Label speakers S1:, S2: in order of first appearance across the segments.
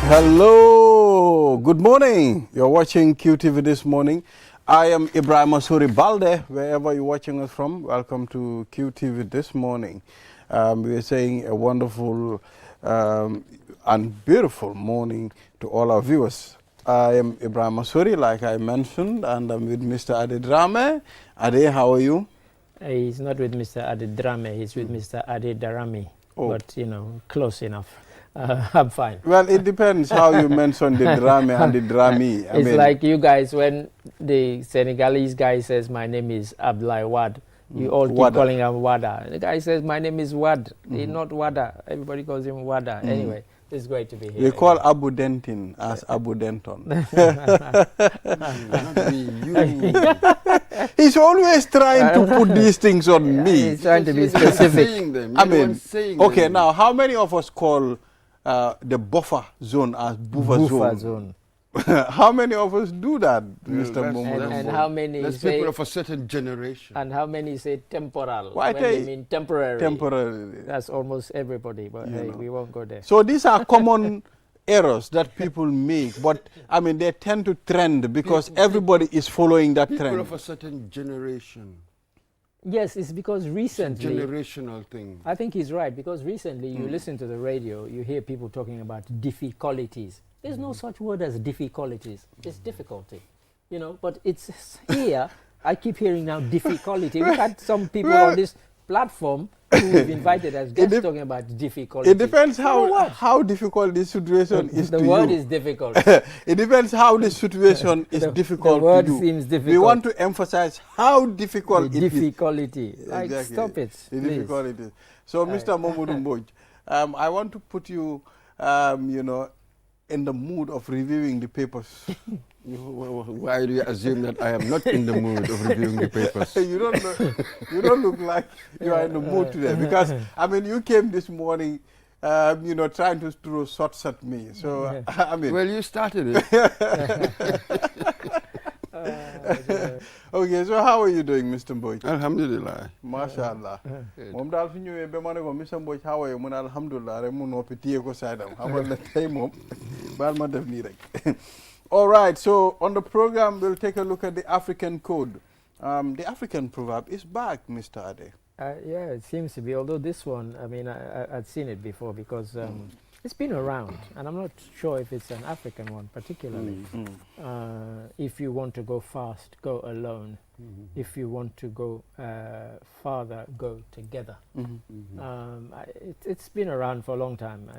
S1: Hello, good morning. You're watching QTV this morning. I am Ibrahim Asuri Balde, wherever you're watching us from. Welcome to QTV this morning. We are saying a wonderful and beautiful morning to all our viewers. I am Ibrahim Asuri, like I mentioned, and I'm with Mr. Ade Drame. Ade, how are you?
S2: He's not with Mr. Ade Drame, he's with Mr. Ade Darami, but, you know, close enough. I'm fine.
S1: Well, it depends how you mention the drame and the drami.
S2: It's like you guys, when the Senegalese guy says, my name is Abdoulaye Wad, you all keep calling him Wada. The guy says, my name is Wad, he's not Wada. Everybody calls him Wada. Anyway, it's great to be here.
S1: We call Abu Denton as Abu Denton. He's always trying to put these things on me.
S2: He's trying to be specific.
S1: I mean, okay, now, how many of us call the buffer zone as buffer zone? How many of us do that, Mr. Momo?
S2: And how many
S3: That's
S2: say
S3: people of a certain generation.
S2: And how many say temporal?
S1: Why
S2: when they mean temporary.
S1: Temporary.
S2: That's almost everybody, but hey, we won't go there.
S1: So these are common errors that people make, but I mean they tend to trend because everybody is following that trend.
S3: People of a certain generation.
S2: Yes, it's because recently...
S3: It's a generational thing.
S2: I think he's right, because recently you listen to the radio, you hear people talking about difficulties. There's no such word as difficulties. It's difficulty, you know, but it's here. I keep hearing now difficulty. We've had some people on this platform who we've invited as guests talking about difficulty.
S1: It depends how difficult this situation is to you.
S2: The word is difficult.
S1: It depends how the situation is difficult
S2: the word
S1: to you.
S2: seems difficult.
S1: We want to emphasize how difficult
S2: the
S1: it
S2: difficulty.
S1: is.
S2: Like,
S1: Exactly.
S2: stop it,
S1: The
S2: please.
S1: difficulty. So, Mr. Momodu Mboj, I want to put you, you know, in the mood of reviewing the papers.
S3: Why do you assume that I am not in the mood of reviewing the papers?
S1: You don't look like you are in the mood today, because I mean you came this morning, you know, trying to throw shots at me. So I mean,
S3: well, you started it.
S1: Okay, so how are you doing, Mr. Mboj?
S3: Alhamdulillah.
S1: MashaAllah. Mom dal fi ñëwé be mané ko Mr. Mboj how are you? Mun alhamdulillah rek mu nopi tiyé ko saydam. Xamal la tay mom bal ma def ni rek. All right, so on the program, we'll take a look at the African code. The African proverb is back, Mr. Ade.
S2: Yeah, it seems to be, although this one, I mean, I'd seen it before because it's been around, and I'm not sure if it's an African one particularly. If you want to go fast, go alone. If you want to go farther, go together. It's been around for a long time.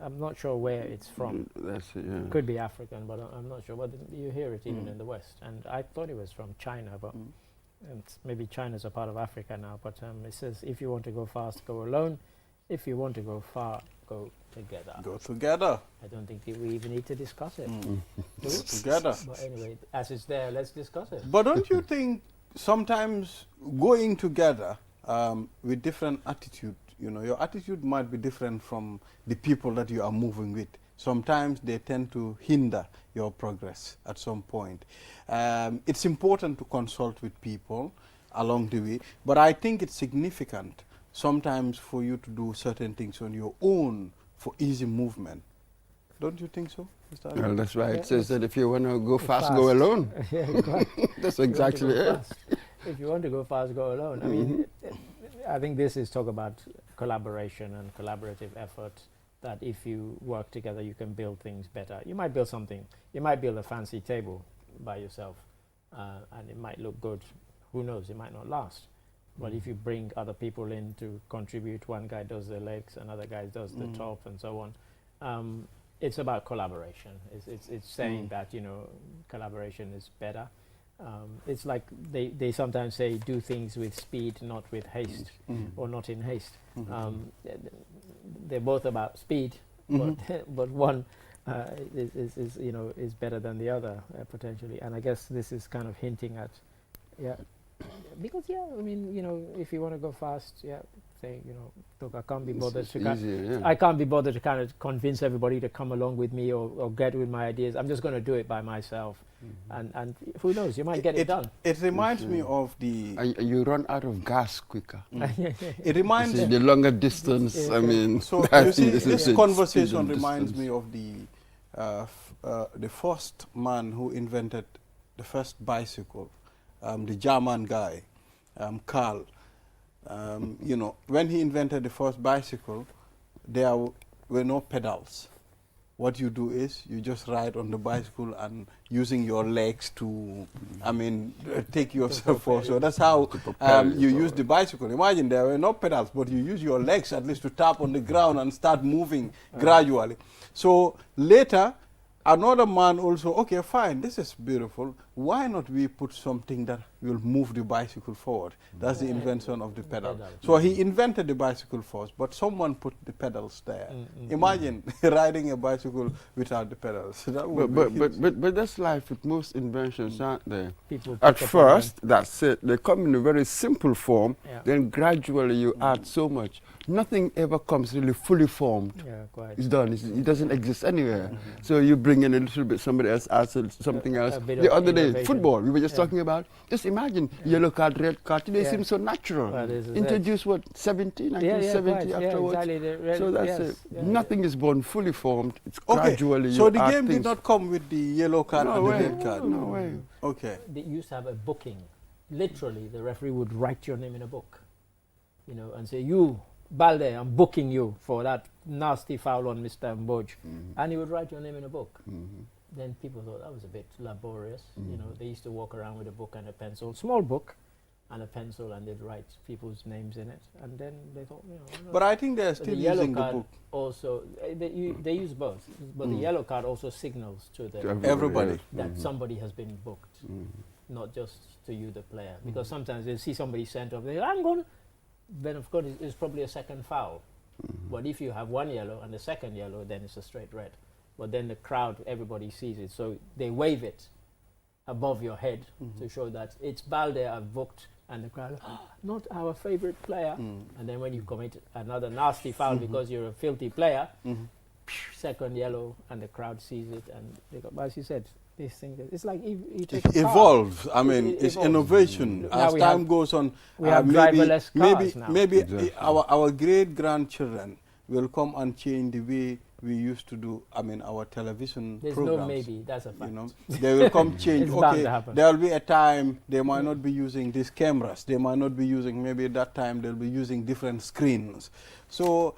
S2: I'm not sure where it's from.
S3: That's it, yeah.
S2: Could be African, but I'm not sure. But you hear it even in the West. And I thought it was from China, but and maybe China's a part of Africa now. But it says, if you want to go fast, go alone. If you want to go far, go together.
S1: Go together.
S2: I don't think we even need to discuss it.
S1: Go together.
S2: But anyway, as it's there, let's discuss it.
S1: But don't you think sometimes going together with different attitude, you know, your attitude might be different from the people that you are moving with. Sometimes they tend to hinder your progress at some point. It's important to consult with people along the way, but I think it's significant sometimes for you to do certain things on your own for easy movement. Don't you think so, Mr. Ade?
S3: Well, that's why it says that if you want to go fast, go alone. That's exactly it.
S2: If you want to go fast, go alone. I mean, I think this is talk about collaboration and collaborative effort, that if you work together, you can build things better. You might build something. You might build a fancy table by yourself, and it might look good. Who knows? It might not last. But if you bring other people in to contribute, one guy does the legs, another guy does the top, and so on. It's about collaboration. It's saying that, you know, collaboration is better. It's like they sometimes say, do things with speed, not with haste, or not in haste. They're both about speed, but one is better than the other potentially. And I guess this is kind of hinting at, because I mean, you know, if you want to go fast, say, you know, look, I can't be bothered to I can't be bothered to kind of convince everybody to come along with me or get with my ideas. I'm just going to do it by myself. And who knows, you might get it done.
S1: It reminds me of the...
S3: You run out of gas quicker.
S1: It reminds me...
S3: The longer distance, I mean...
S1: So you see, this conversation reminds me of the the first man who invented the first bicycle, the German guy, Karl. You know, when he invented the first bicycle, there were no pedals. What you do is you just ride on the bicycle and using your legs to, I mean, take yourself forward. So that's how you use the bicycle. Imagine there were no pedals, but you use your legs at least to tap on the ground and start moving gradually. So later, another man also, okay, fine, this is beautiful. Why not we put something that will move the bicycle forward? That's the invention of the pedal. So he invented the bicycle first, but someone put the pedals there. Imagine riding a bicycle without the pedals. That would
S3: but that's life with most inventions, aren't they? At first, that's it. They come in a very simple form, then gradually you add so much. Nothing ever comes really fully formed. It's done. It doesn't exist anywhere. So you bring in a little bit, somebody else adds something else. The other day, football, we were just talking about. Just imagine, yellow card, red card. Today seems so natural. Introduced, what, 1970 afterwards? Exactly, so that's it. Nothing is born fully formed. It's gradually.
S1: So the game did not come with the yellow card and the red card?
S3: No way.
S1: Okay.
S2: They used to have a booking. Literally, the referee would write your name in a book, you know, and say, you, Balde, I'm booking you for that nasty foul on Mr. Mboj. And he would write your name in a book. Then people thought that was a bit laborious. You know, they used to walk around with a book and a pencil, small book and a pencil, and they'd write people's names in it. And then they thought, you know.
S1: But I think they're still using the book.
S2: Also, they use both. But the yellow card also signals to
S1: everybody
S2: that somebody has been booked, not just to you, the player. Because sometimes they see somebody sent off, they go, I'm going to. Then, of course, it's probably a second foul. But if you have one yellow and the second yellow, then it's a straight red. But then the crowd, everybody sees it. So they wave it above your head to show that it's Balde I've booked. And the crowd, not our favorite player. And then when you commit another nasty foul because you're a filthy player, second yellow, and the crowd sees it. And they go, as you said, this thing, it's like you take
S1: it evolves. I mean, it's innovation. As time goes on,
S2: we have driverless cars now.
S1: Maybe our great-grandchildren will come and change the way we used to do, I mean, our television programs.
S2: There's no maybe, that's a fact.
S1: You know, they will come change.
S2: It's bound to happen.
S1: There will be a time they might not be using these cameras. They might not be using, maybe at that time they'll be using different screens. So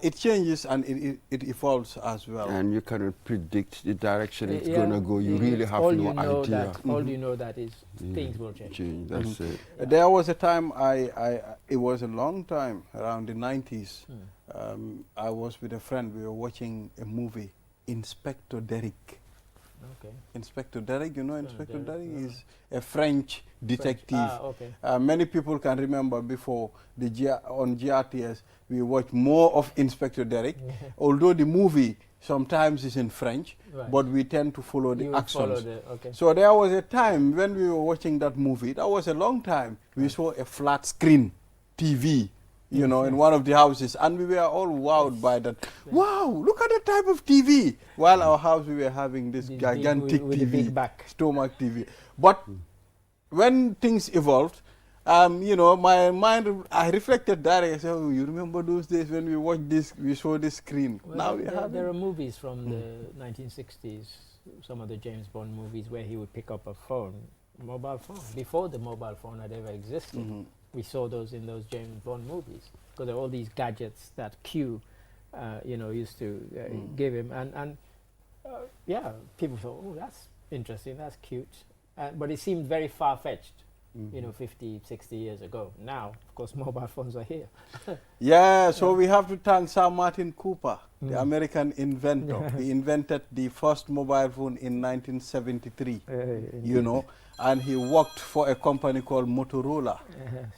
S1: it changes and it evolves as well.
S3: And you cannot predict the direction it's going to go. You really have no idea.
S2: All you know that is things will change.
S3: That's it.
S1: There was a time, it was a long time, around the 90s. I was with a friend. We were watching a movie, Inspector Derrick.
S2: Okay.
S1: Inspector Derrick, you know Inspector Derrick is a French detective. Many people can remember before on GRTS, we watched more of Inspector Derrick, although the movie sometimes is in French, but we tend to follow the accents. So there was a time when we were watching that movie, that was a long time, we saw a flat screen TV, you know, in one of the houses, and we were all wowed by that. Wow, look at the type of TV. While our house, we were having this gigantic
S2: with
S1: TV,
S2: big back.
S1: stomach TV. But when things evolved, you know, my mind, I reflected that. I said, oh, you remember those days when we watched this, we saw this screen.
S2: Well,
S1: now
S2: there are movies from the 1960s, some of the James Bond movies where he would pick up a phone, mobile phone, before the mobile phone had ever existed. We saw those in those James Bond movies, because there are all these gadgets that Q, you know, used to give him. And yeah, people thought, oh, that's interesting, that's cute. But it seemed very far-fetched. You know, 50, 60 years ago. Now, of course, mobile phones are here.
S1: Yeah, so we have to thank Sir Martin Cooper, the American inventor. He invented the first mobile phone in 1973, you know, and he worked for a company called Motorola,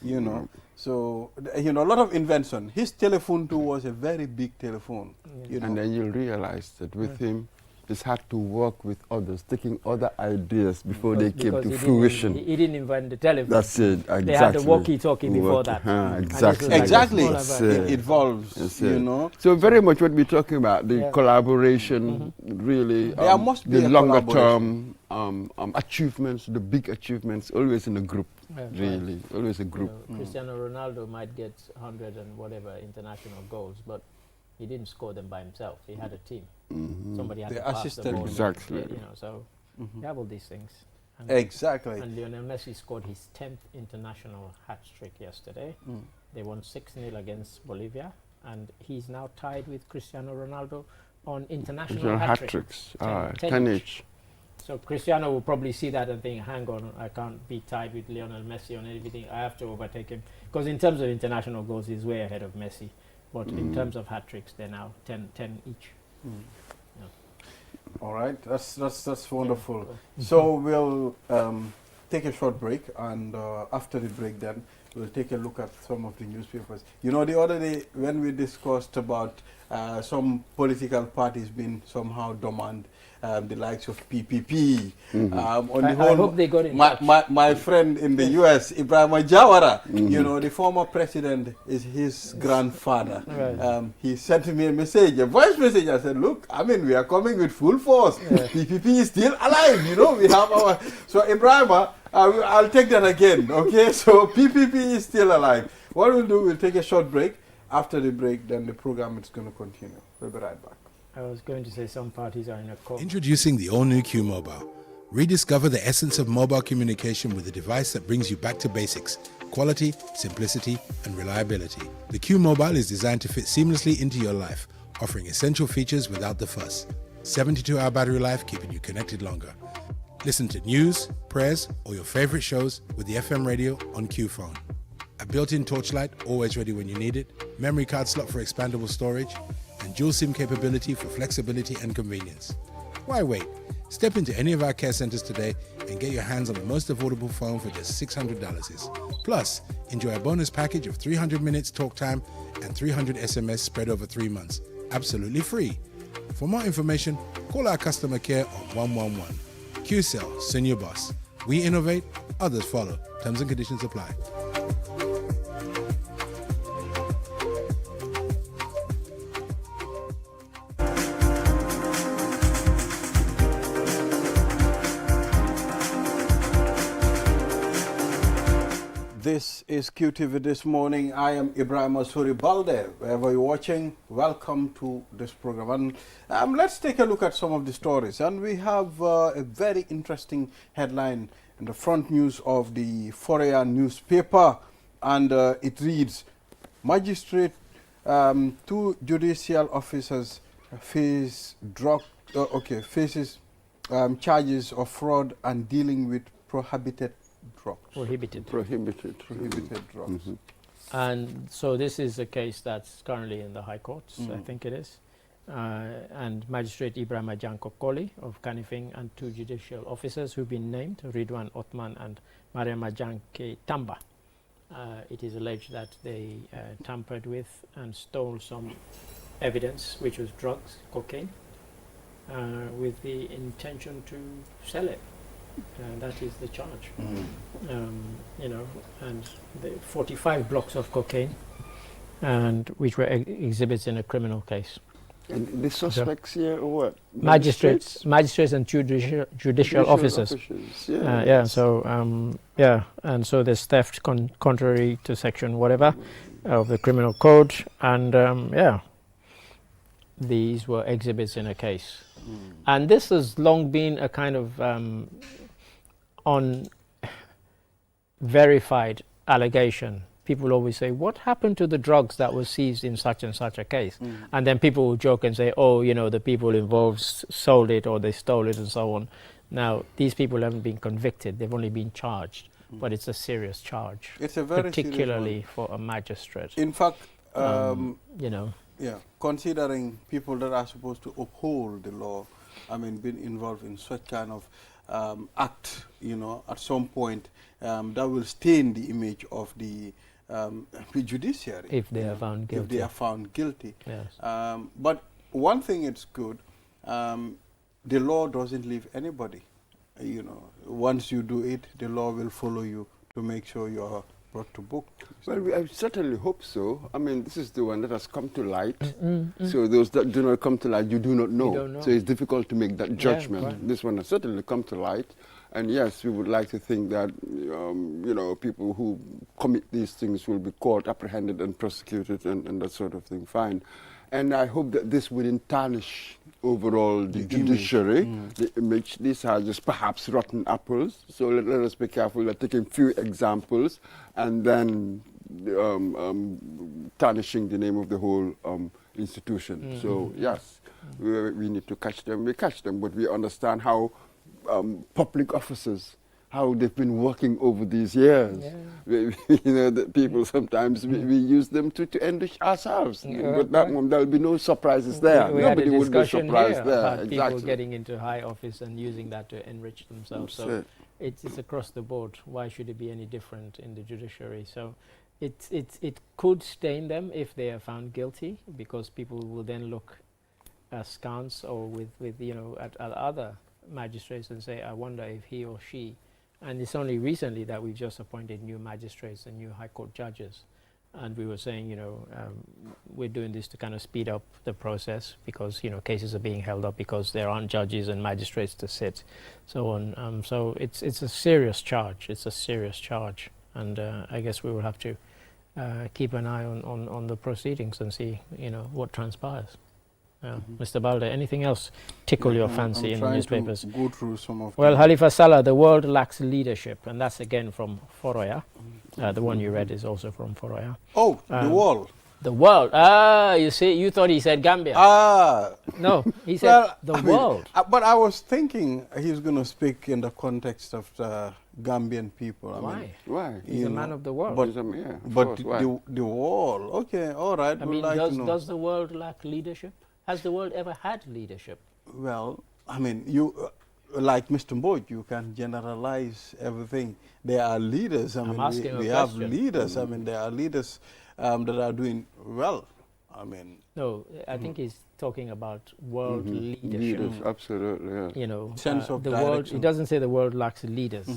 S1: you know. So, you know, a lot of invention. His telephone too was a very big telephone. You know.
S3: And then you'll realize that with him, just had to work with others, taking other ideas before they came to fruition.
S2: He didn't invent the telephone.
S3: That's it, exactly.
S2: They had the walkie-talkie before that.
S3: Exactly.
S1: Exactly. It evolves, you know.
S3: So very much what we're talking about, the collaboration, really,
S1: there must be
S3: the longer term achievements, the big achievements, always in a group, really, always a group.
S2: You know, Cristiano Ronaldo might get 100 and whatever international goals, but he didn't score them by himself. He had a team. Somebody had
S1: They
S2: to pass the
S1: assisted
S2: ball.
S1: him.
S3: Exactly.
S2: You know, so you have all these things. And
S1: Exactly.
S2: And Lionel Messi scored his 10th international hat-trick yesterday. They won 6-0 against Bolivia, and he's now tied with Cristiano Ronaldo on international hat-tricks.
S3: 10 each.
S2: So Cristiano will probably see that and think, hang on, I can't be tied with Lionel Messi on everything. I have to overtake him. Because in terms of international goals, he's way ahead of Messi. But in terms of hat-tricks, they're now 10 each. Yeah.
S1: All right, that's wonderful. Yeah, cool. So we'll take a short break, and after the break then, we'll take a look at some of the newspapers. You know, the other day when we discussed about some political parties being somehow dormant, the likes of PPP. On the whole,
S2: I hope they got in touch.
S1: My friend in the US, Ibrahim Jawara, you know, the former president is his grandfather.
S2: Right.
S1: He sent me a message, a voice message. I said, look, I mean, we are coming with full force. PPP is still alive, you know, we have our... So Ibrahim, I'll take that again, okay? So PPP is still alive. What we'll do, we'll take a short break. After the break, then the program is going to continue. We'll be right back.
S2: I was going to say some parties are in a call.
S4: Introducing the all-new Q Mobile. Rediscover the essence of mobile communication with a device that brings you back to basics: quality, simplicity, and reliability. The Q Mobile is designed to fit seamlessly into your life, offering essential features without the fuss. 72-hour battery life, keeping you connected longer. Listen to news, prayers, or your favorite shows with the FM radio on Q Phone. A built-in torchlight, always ready when you need it, memory card slot for expandable storage, and dual SIM capability for flexibility and convenience. Why wait? Step into any of our care centers today and get your hands on the most affordable phone for just $600. Plus, enjoy a bonus package of 300 minutes talk time and 300 SMS spread over 3 months. Absolutely free. For more information, call our customer care on 111. QCell, Senior Boss. We innovate, others follow. Terms and conditions apply.
S1: This is QTV This Morning. I am Ibrahim Asuri Balde. Wherever you're watching, welcome to this program. And let's take a look at some of the stories. And we have a very interesting headline in the front news of the Fourier newspaper. And it reads, Magistrate, 2 judicial officers face faces charges of fraud and dealing with prohibited drugs.
S2: Prohibited
S1: drugs.
S2: And so this is a case that's currently in the High Courts, I think it is. And Magistrate Ibrahim Kokoli of Kanifing and 2 judicial officers who've been named, Ridwan Othman and Mariam Ajanke Tamba. It is alleged that they tampered with and stole some evidence, which was drugs, cocaine, with the intention to sell it. That is the charge. You know, and the 45 blocks of cocaine, and which were exhibits in a criminal case.
S3: And the suspects here are what?
S2: Magistrates and judicial officers. And so there's theft contrary to section whatever of the criminal code, and these were exhibits in a case. And this has long been a kind of unverified allegation. People always say, what happened to the drugs that were seized in such and such a case? And then people will joke and say, oh, you know, the people involved sold it or they stole it and so on. Now, these people haven't been convicted. They've only been charged. But it's a serious charge. It's a very particularly for a magistrate.
S1: In fact,
S2: you know.
S1: Yeah, considering people that are supposed to uphold the law, I mean, being involved in such kind of act, you know, at some point, that will stain the image of the judiciary.
S2: If they are found guilty.
S1: If they are found guilty.
S2: Yes.
S1: But one thing it's good, the law doesn't leave anybody. You know, once you do it, the law will follow you to make sure you are brought to book.
S3: Well, I certainly hope so. I mean, this is the one that has come to light. So those that do not come to light, you do not know.
S2: You don't know.
S3: So it's difficult to make that judgment.
S2: Right.
S3: This one has certainly come to light. And yes, we would like to think that, you know, people who commit these things will be caught, apprehended and prosecuted and that sort of thing. Fine. And I hope that this wouldn't tarnish overall the judiciary, the image. This has just perhaps rotten apples. So let us be careful. We're taking few examples and then tarnishing the name of the whole institution. So yes, we need to catch them. We catch them, but we understand how public officers, how they've been working over these years. You know, that people sometimes we use them to enrich ourselves. But there'll be no surprises there.
S2: We
S3: Nobody
S2: had a
S3: would be
S2: discussion
S3: surprised
S2: here
S3: there.
S2: about people getting into high office and using that to enrich themselves. So it's across the board. Why should it be any different in the judiciary? So it could stain them if they are found guilty, because people will then look askance or with you know at other magistrates and say, I wonder if he or she. And it's only recently that we've just appointed new magistrates and new high court judges. And we were saying, you know, we're doing this to kind of speed up the process, because, you know, cases are being held up because there aren't judges and magistrates to sit, so on. So it's a serious charge. It's a serious charge. And I guess we will have to keep an eye on the proceedings and see, you know, what transpires. Mr. Balde, anything else tickle your fancy in the newspapers?
S1: Go through some of
S2: well, Halifa Sallah, the world lacks leadership, and that's again from Foroya. The one you read is also from Foroya.
S1: Oh, the world.
S2: The world. Ah, you see, you thought he said Gambia.
S1: Ah.
S2: No, he said the world.
S1: But I was thinking he's going to speak in the context of the Gambian people.
S2: Why? He's a man of the world.
S1: But, the world. Okay, all right.
S2: I mean, does the world lack leadership? Has the world ever had leadership?
S1: Well, I mean, you, like Mr. Mboj, you can generalize everything. There are leaders. I mean, we have leaders. I mean, there are leaders that are doing well. I mean,
S2: no, I think he's talking about world leadership.
S3: Leaders, absolutely. Yeah.
S2: You know,
S1: sense of
S2: the
S1: direction.
S2: world. It doesn't say the world lacks leaders.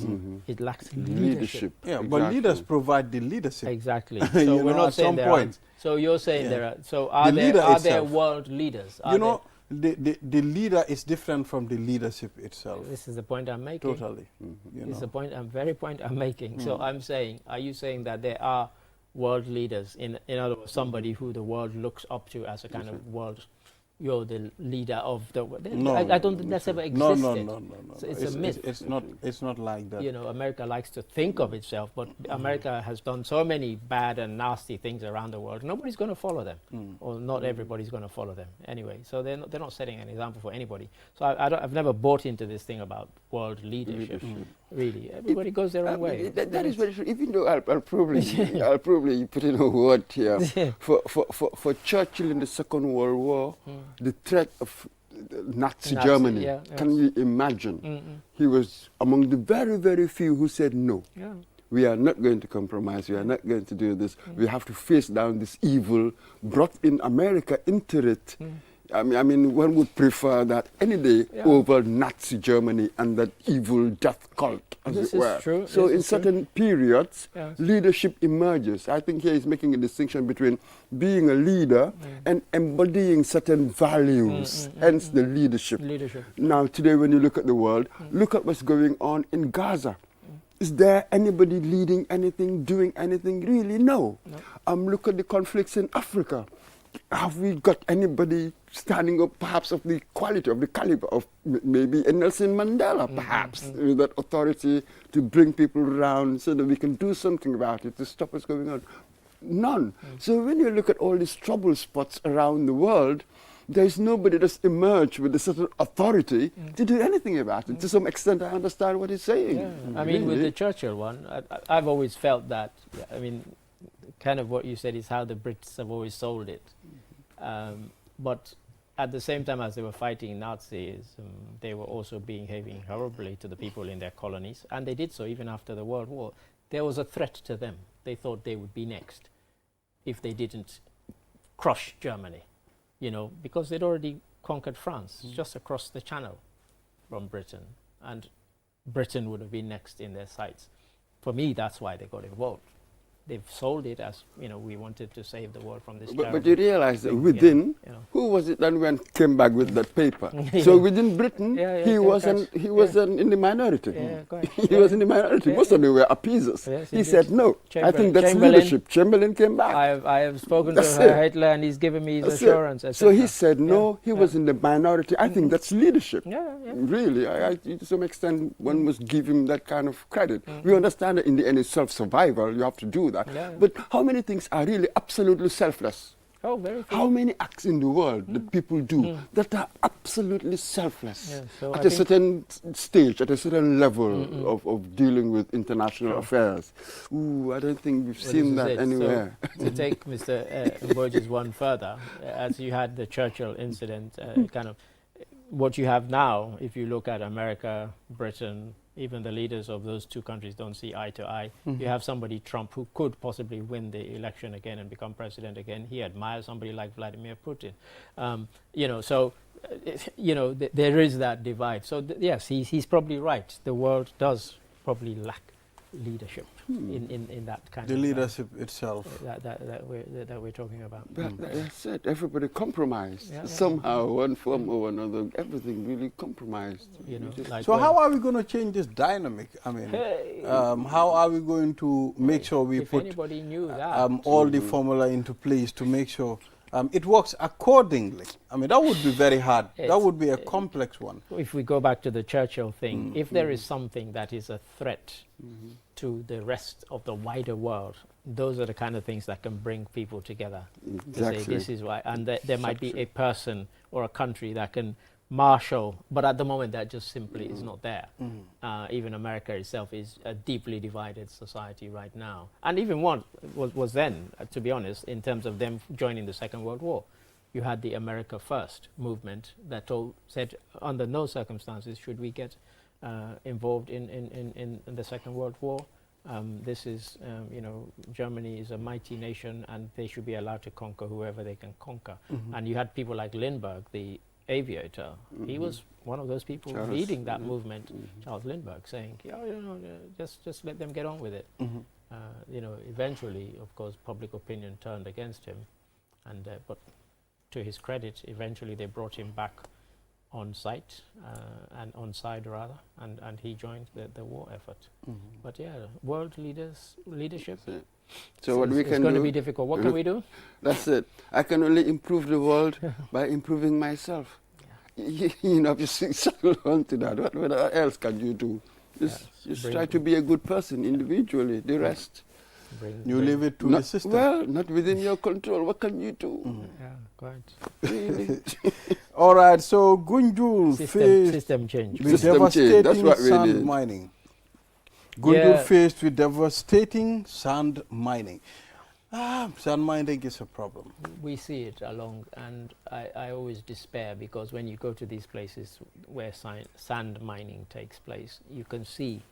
S2: It lacks leadership.
S1: Yeah, but leaders provide the leadership.
S2: Exactly. So we're not saying there are. So you're saying there are. So are there world leaders?
S1: You know, the leader is different from the leadership itself.
S2: This is the point I'm making.
S1: Totally.
S2: This is the point. Very point I'm making. So I'm saying, are you saying that there are world leaders, in other words, somebody who the world looks up to as a kind of world, you're the leader of the world? No, I don't think that's ever existed.
S1: No.
S2: So it's a myth.
S1: It's not like that.
S2: You know, America likes to think of itself, but America has done so many bad and nasty things around the world. Nobody's going to follow them, or not everybody's going to follow them anyway. So they're not setting an example for anybody. So I've never bought into this thing about world leadership. Really, everybody goes their own way.
S3: That is very true. Even though I'll probably put in a word here for Churchill in the Second World War, the threat of Nazi Germany. Can you imagine? He was among the very, very few who said no. We are not going to compromise. We are not going to do this. We have to face down this evil. Brought in America into it. I mean, one would prefer that any day over Nazi Germany and that evil death cult, as it were.
S2: True.
S3: So in certain periods, leadership emerges. I think here he's making a distinction between being a leader and embodying certain values, hence the leadership. Now, today when you look at the world, look at what's going on in Gaza. Is there anybody leading anything, doing anything? Really, no. Look at the conflicts in Africa. Have we got anybody standing up, perhaps of the quality, of the caliber of maybe a Nelson Mandela, perhaps, with that authority to bring people around so that we can do something about it, to stop what's going on? None. So when you look at all these trouble spots around the world, there's nobody that's emerged with a certain authority to do anything about it. To some extent, I understand what he's saying.
S2: I mean, with the Churchill one, I've always felt that, I mean, kind of what you said is how the Brits have always sold it. But at the same time as they were fighting Nazis, they were also behaving horribly to the people in their colonies. And they did so even after the World War. There was a threat to them. They thought they would be next if they didn't crush Germany, you know, because they'd already conquered France just across the channel from Britain. And Britain would have been next in their sights. For me, that's why they got involved. they've sold it as, we wanted to save the world from this.
S3: But you realize that within, who was it that came back with that paper? So within Britain, he was in the minority. He was in the minority. Most of them were appeasers.
S2: Yes,
S3: he said, no, I think that's leadership. Chamberlain came back.
S2: I have spoken to Hitler, and he's given me his assurance.
S3: So he said, no, he was in the minority. I think that's leadership. Really, to some extent, one must give him that kind of credit. We understand that in the end, it's self-survival. You have to do that. But how many things are really absolutely selfless?
S2: Oh, very few.
S3: How many acts in the world that people do that are absolutely selfless
S2: so
S3: at a certain stage, at a certain level of dealing with international affairs? Ooh, I don't think we've seen that anywhere.
S2: So to take Mr. Borges one further, as you had the Churchill incident, kind of what you have now, if you look at America, Britain, even the leaders of those two countries don't see eye to eye. You have somebody, Trump, who could possibly win the election again and become president again. He admires somebody like Vladimir Putin. There is that divide. So yes, he's probably right. The world does probably lack leadership in that kind
S1: the
S2: of
S1: leadership itself
S2: that we're talking about.
S3: That's it. Everybody compromised somehow, one form or another. Everything really compromised.
S1: So how are we going to change this dynamic? I mean, how are we going to make sure we put
S2: anybody knew that
S1: all the formula into place to make sure it works accordingly? I mean, that would be very hard. That would be a complex one.
S2: If we go back to the Churchill thing, if there is something that is a threat to the rest of the wider world, those are the kind of things that can bring people together. To say this is why, and there might be a person or a country that can marshal, but at the moment that just simply is not there. Even America itself is a deeply divided society right now, and even one was then, to be honest, in terms of them joining the Second World War. You had the America First movement that said under no circumstances should we get involved in the Second World War. This is, Germany is a mighty nation, and they should be allowed to conquer whoever they can conquer. And you had people like Lindbergh, the aviator. He was one of those people leading that movement, Charles Lindbergh, saying, just let them get on with it. Eventually, of course, public opinion turned against him, and but to his credit, eventually they brought him back on site, and on side rather, and he joined the war effort. But world leadership.
S3: So what we can do,
S2: it's going to be difficult. What can we do?
S3: That's it. I can only improve the world by improving myself. If you settle on to that, what else can you do? Just try to be a good person individually. The rest,
S1: you leave it to the system.
S3: Well, not within your control. What can you do?
S2: Yeah, quite.
S3: Really?
S1: All right, so Gunjul faced
S2: system change.
S1: with devastating sand mining. Gunjul faced with devastating sand mining. Sand mining is a problem.
S2: We see it along, and I always despair, because when you go to these places where sand mining takes place, you can see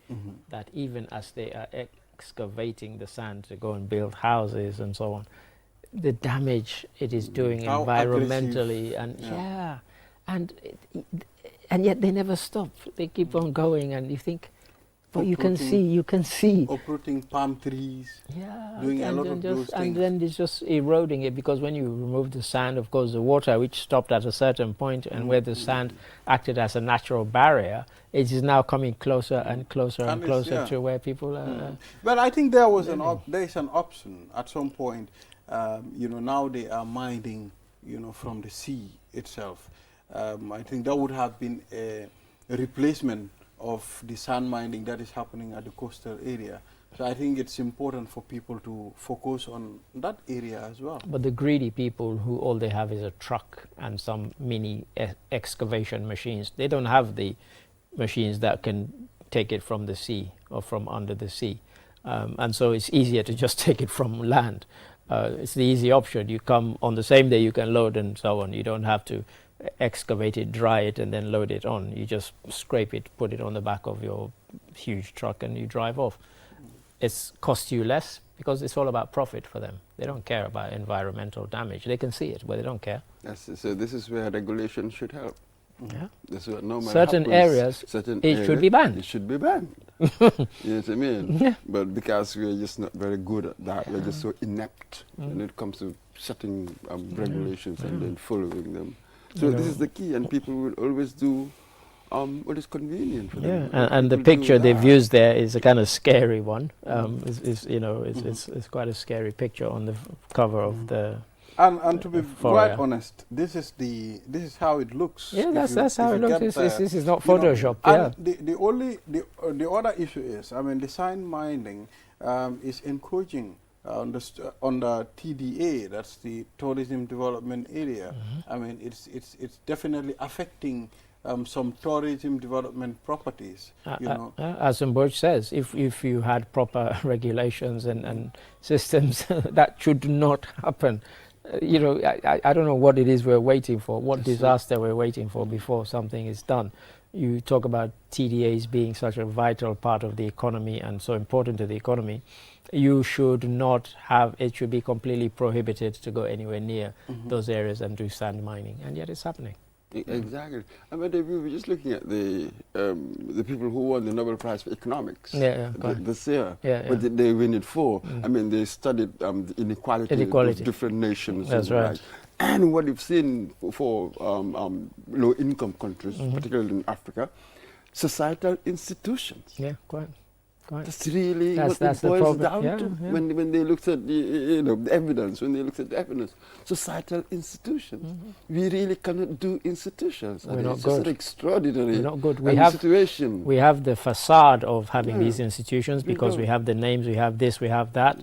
S2: that even as they are excavating the sand to go and build houses and so on, the damage it is doing environmentally, and and yet they never stop. They keep on going, and you think, but you can see
S1: uprooting palm trees, doing a lot of those things,
S2: and then it's just eroding it, because when you remove the sand, of course, the water, which stopped at a certain point, and where the sand acted as a natural barrier, it is now coming closer and closer and closer to where people are.
S1: Well, I think there was there is an option at some point. Now they are mining, from the sea itself. I think that would have been a replacement of the sand mining that is happening at the coastal area. So I think it's important for people to focus on that area as well.
S2: But the greedy people, who all they have is a truck and some mini excavation machines, they don't have the machines that can take it from the sea or from under the sea. And so it's easier to just take it from land. It's the easy option. You come on the same day, you can load and so on. You don't have to excavate it, dry it, and then load it on. You just scrape it, put it on the back of your huge truck, and you drive off. It's costs you less, because it's all about profit for them. They don't care about environmental damage. They can see it, but they don't care.
S3: So this is where regulation should help.
S2: Yeah.
S3: This is what no matter
S2: certain
S3: happens,
S2: areas,
S3: certain
S2: it should be banned.
S3: It should be banned. You know what I mean?
S2: Yeah.
S3: But because we're just not very good at that, we're just so inept when it comes to setting regulations and then following them. So this is the key, and people will always do what is convenient for them.
S2: And the picture they've used there is a kind of scary one. It's quite a scary picture on the cover of the.
S1: And to be quite honest, this is how it looks.
S2: Yeah, that's how it looks. This is not Photoshop.
S1: And the other issue is, I mean, the sign mining is encouraging on the TDA, that's the tourism development area. I mean, it's definitely affecting some tourism development properties.
S2: As Mboch says, if you had proper regulations and systems, that should not happen. I don't know what it is we're waiting for, what disaster we're waiting for before something is done. You talk about TDAs being such a vital part of the economy and so important to the economy. You should not have, it should be completely prohibited to go anywhere near those areas and do sand mining, and yet it's happening.
S3: Exactly. I mean, we were just looking at the people who won the Nobel Prize for Economics this year. What did they win it for? I mean, they studied the inequality of different nations.
S2: That's right.
S3: And what we've seen for low-income countries, particularly in Africa, societal institutions.
S2: Yeah, quite.
S3: That's really what it boils down to when they looked at the evidence, societal institutions. We really cannot do institutions.
S2: We're not
S3: it's
S2: good.
S3: Just an extraordinary
S2: We're not good.
S3: situation.
S2: We have the facade of having these institutions because we have the names, we have this, we have that.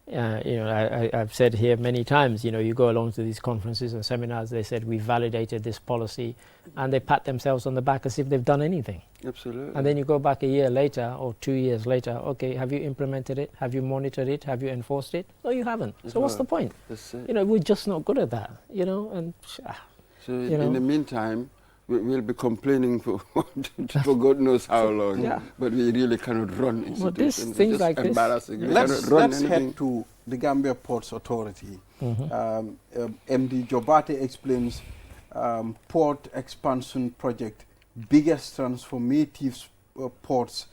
S2: I've said here many times, you go along to these conferences and seminars, they said we validated this policy, and they pat themselves on the back as if they've done anything.
S3: Absolutely.
S2: And then you go back a year later or 2 years later, okay, have you implemented it? Have you monitored it? Have you enforced it? No, you haven't. So what's the point? We're just not good at that, and
S3: so in the meantime, we'll be complaining for God knows how long, but we really cannot run institutions.
S2: Things like
S3: embarrassing.
S2: this.
S1: Let's head to the Gambia Ports Authority. MD Jobate explains port expansion project, biggest transformative ports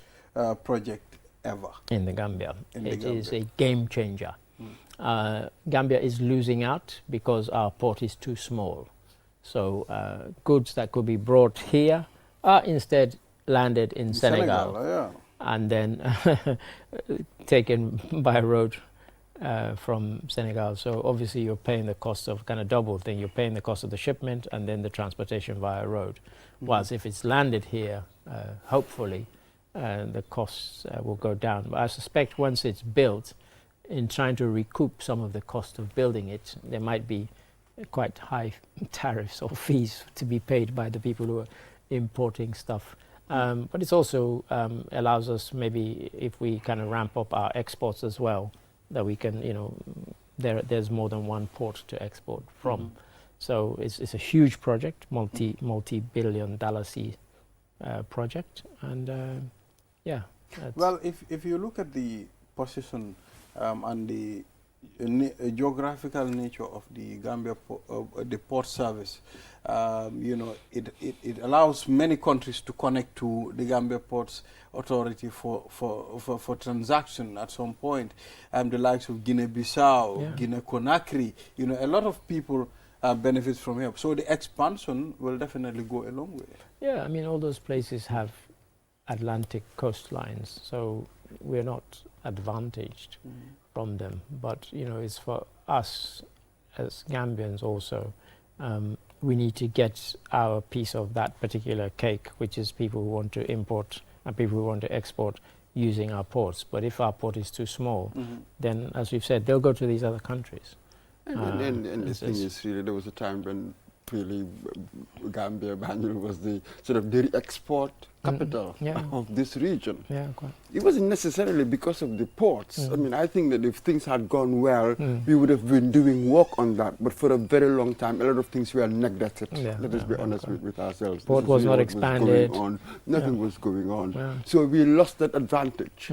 S1: project ever.
S2: In the Gambia. It is a game changer. Gambia is losing out because our port is too small. So goods that could be brought here are instead landed in Senegal and then taken by road from Senegal. So obviously you're paying the cost of kind of double thing. You're paying the cost of the shipment and then the transportation via road. Whilst if it's landed here, hopefully the costs will go down. But I suspect once it's built, in trying to recoup some of the cost of building it, there might be quite high tariffs or fees to be paid by the people who are importing stuff. But it's also allows us, maybe if we kind of ramp up our exports as well, that we can, there's more than one port to export from. So it's a huge project, multi-billion dollar project, and
S1: well, if you look at the position and the geographical nature of the Gambia the port service, it allows many countries to connect to the Gambia Ports Authority for transaction at some point. The likes of Guinea-Bissau, Guinea-Conakry, a lot of people benefit from here. So the expansion will definitely go a long way.
S2: Yeah, I mean, all those places have Atlantic coastlines, so we're not advantaged from them. But, it's for us as Gambians also, we need to get our piece of that particular cake, which is people who want to import and people who want to export using our ports. But if our port is too small, then, as we've said, they'll go to these other countries.
S3: And the thing is, really, there was a time when really Gambia, Banjul was the sort of dairy export capital of this region.
S2: Yeah, quite.
S3: It wasn't necessarily because of the ports. I mean, I think that if things had gone well, we would have been doing work on that. But for a very long time, a lot of things were neglected. Let us be honest with ourselves.
S2: Port was not expanded.
S3: Nothing was going on. So we lost that advantage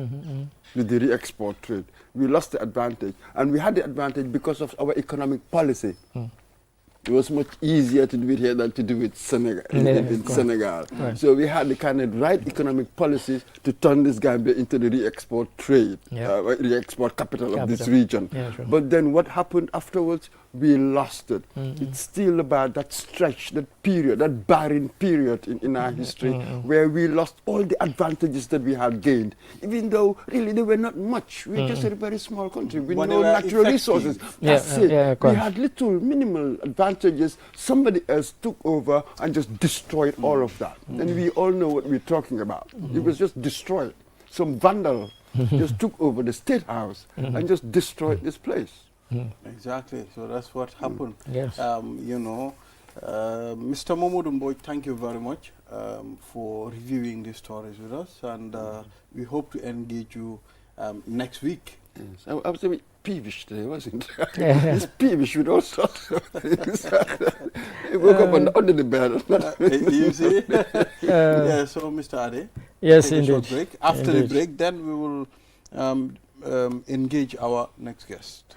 S3: with the re-export trade. We lost the advantage. And we had the advantage because of our economic policy. It was much easier to do it here than to do it in Senegal.
S2: Right.
S3: So we had the kind of right economic policies to turn this Gambia into the re-export trade, re-export capital of this region.
S2: Yeah, sure.
S3: But then what happened afterwards? We lost it. It's still about that stretch, that period, that barren period in our history where we lost all the advantages that we had gained, even though really they were not much. We're just a very small country with no natural resources. That's it. We had little, minimal advantages. Somebody else took over and just destroyed all of that. And we all know what we're talking about. It was just destroyed. Some vandal just took over the State House and just destroyed this place.
S1: Exactly. So that's what happened.
S2: Yes.
S1: You know, Mr. Mamadou Mbodj, thank you very much for reviewing these stories with us, and we hope to engage you next week.
S3: Yes. I was a bit peevish today, wasn't I? It's peevish with all sorts of things. I woke up under the bed.
S1: You see? Yeah, so Mr. Ade,
S2: yes,
S1: take
S2: indeed.
S1: a short break. After the break, then we will engage our next guest.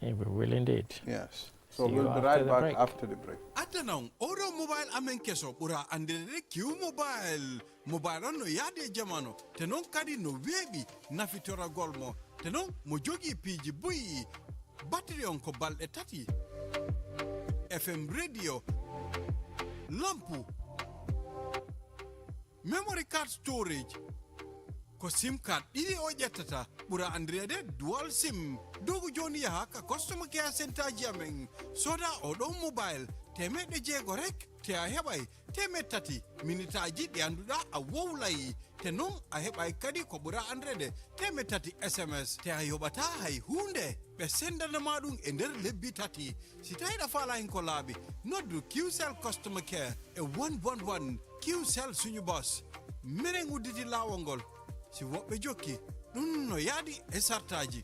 S2: We will indeed.
S1: Yes. So
S2: See
S1: we'll
S2: you
S1: be right
S2: after the
S1: back
S2: break.
S1: after the break.
S4: Atanong oro mobile amen keso pura andere Q mobile no yade jamano tenon kadi no webi nafitora golmo tenon mo jogi piji buyi battery on ko balde tati FM radio lampu memory card storage ko sim card ɗiɗi o ƴettata ɓura andirede dual sim dogu joni yaha ka customer care center ji amen soda oɗon mobile temeɗɗe jeego rek te a heɓay temed tati minitaji ɗi anduɗa a wowlayi te non a heɓay kadi ko ɓura andirede temed tati sms te a yoɓata hay hunde ɓe sendanama ɗum e nder lebbi tati si tawiɗa faalahin ko laaɓi noddu qcell customer care e 111 qcell suñu bos minen udditi laawol ngol si woɓɓe jokki ɗum no yaadi e sartaji.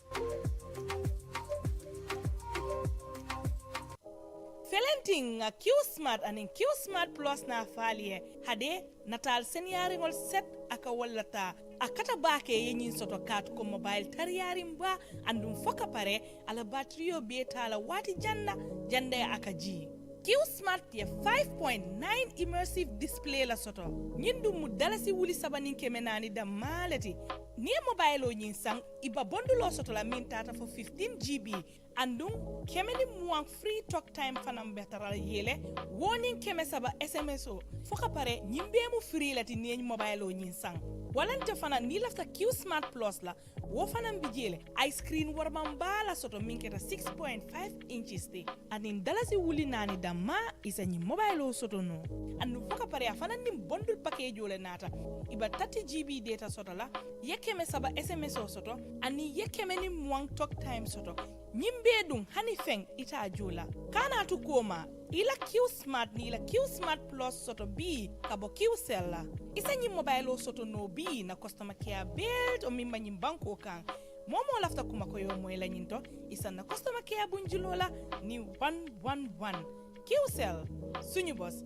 S5: Felenting a Q-Smart and in Q-Smart Plus na falie hade natal seniaringol set aka wallata akata bake yenyin soto kat ko mobile tariyarin ba andum foka pare ala batterio beta ala wati janda aka ji. Q-Smart ye 5.9 immersive display la soto. Nyindu mu dalasi wuli sabanin kemenani da malati. Ni mobile o nyin sang iba bondulo soto la min tata for 15 GB. Andung kemeni muang free talk time fanam betara yele. Warning keme saba SMS o. Foka pare nyimbe mu free lati ni mobile o nyin sang. Walante fana ni lafta Q-Smart Plus la. Wo fanam bijele. Ice screen warmamba la soto minketa 6.5 inches te. Anin dalasi wuli nani da ma isa nyi mobile o soto no. Anu foka pare afana ni bundle package ole nata. Iba 30 GB data soto la. Yekeme saba SMS o soto. Ani yekeme ni muang talk time soto. Nyimbe dung hani feng ita ajola. Kana tu koma. Ila Q-Smart ni ila Q-Smart Plus soto B kabo Q-Cell la. Isa nyi mobile o soto no B na customer care build o mimba nyi banko kan. Momo lafta kuma koyo moela nyinto. Isa na customer care bunjulola ni 111. Q-Cell. Sunyu boss.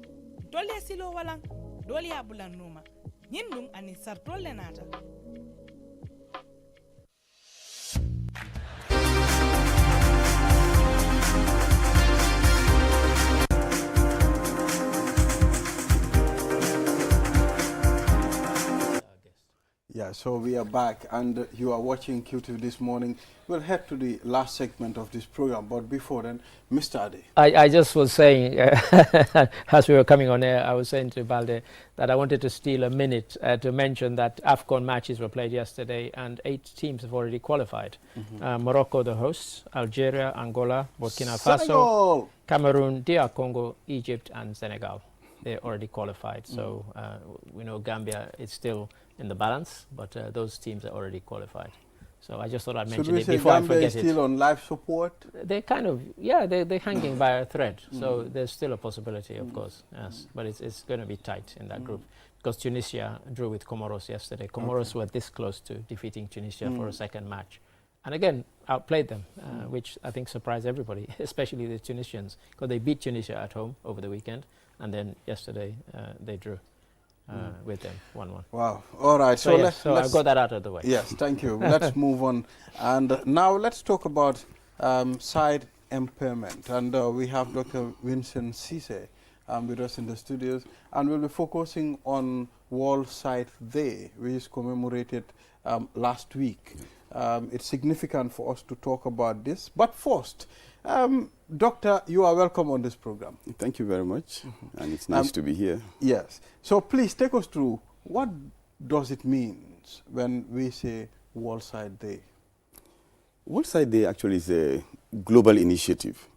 S5: Dole silo walang. Dole abulan numa. Nyindung ani sartole nata.
S1: Yeah, so we are back, and you are watching QTV this morning. We'll head to the last segment of this program, but before then, Mr. Ade.
S2: I just was saying, as we were coming on air, I was saying to Balde that I wanted to steal a minute to mention that AFCON matches were played yesterday, and 8 teams have already qualified. Morocco, the hosts, Algeria, Angola, Burkina Faso,
S1: Senegal!
S2: Cameroon, DR Congo, Egypt, and Senegal. They're already qualified. So we know Gambia is still in the balance, but those teams are already qualified. So I just thought I'd mention it before
S1: Gambia
S2: I forget
S1: is still on life support?
S2: They kind of, yeah, they're hanging by a thread. So there's still a possibility, of course, yes. But it's going to be tight in that group, because Tunisia drew with Comoros yesterday. Comoros were this close to defeating Tunisia for a second match. And again, outplayed them, which I think surprised everybody, especially the Tunisians, because they beat Tunisia at home over the weekend, and then yesterday they drew with them 1-1.
S1: Wow. All right.
S2: So
S1: let's
S2: I got that out of the way.
S1: Yes, thank you. Let's move on. And now let's talk about side impairment. And we have Dr. Vincent Cisse with us in the studios. And we'll be focusing on WORLDSSIDE Day, which is commemorated last week. It's significant for us to talk about this. But first, Doctor, you are welcome on this program.
S3: Thank you very much. And it's nice to be here.
S1: Yes. So please take us through, what does it mean when we say WORLDSSIDE Day?
S3: WORLDSSIDE Day actually is a global initiative.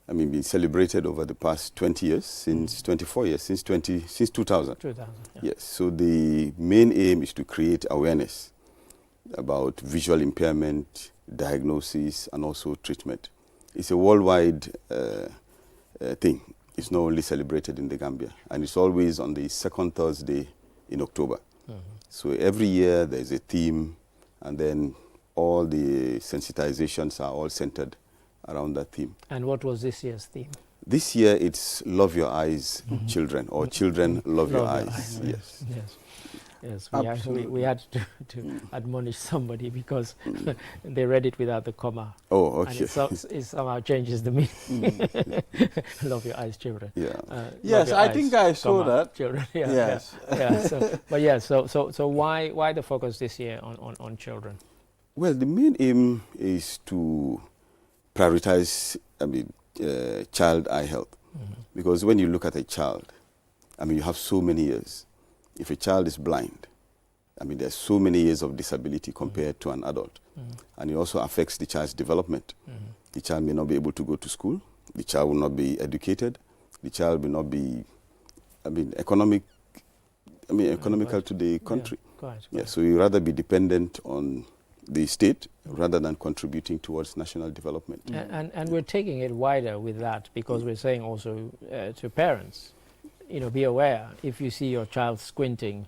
S3: I mean, been celebrated over the past 20 years, since 24 years, since 2000. 2000, yeah. Yes. So the main aim is to create awareness about visual impairment, diagnosis, and also treatment. It's a worldwide thing. It's not only celebrated in the Gambia, and it's always on the second Thursday in October. So every year there's a theme, and then all the sensitizations are all centered around that theme.
S2: And what was this year's theme?
S3: This year it's Love Your Eyes, Children, or Children Love Your Eyes. Yes.
S2: Yes. Yes, we had to admonish somebody because they read it without the comma.
S3: Oh, okay.
S2: And it somehow changes the meaning. Love your eyes, children.
S3: Yeah.
S1: Yes, I think I saw that.
S2: Children. Yeah.
S1: Yes.
S2: Yeah. So why the focus this year on children?
S3: Well, the main aim is to prioritize, child eye health, because when you look at a child, you have so many years. If a child is blind, there's so many years of disability compared to an adult. And it also affects the child's development. The child may not be able to go to school. The child will not be educated. The child will not be, economical to the country.
S2: Yeah,
S3: so you rather be dependent on the state rather than contributing towards national development.
S2: And we're taking it wider with that, because we're saying also to parents, be aware if you see your child squinting,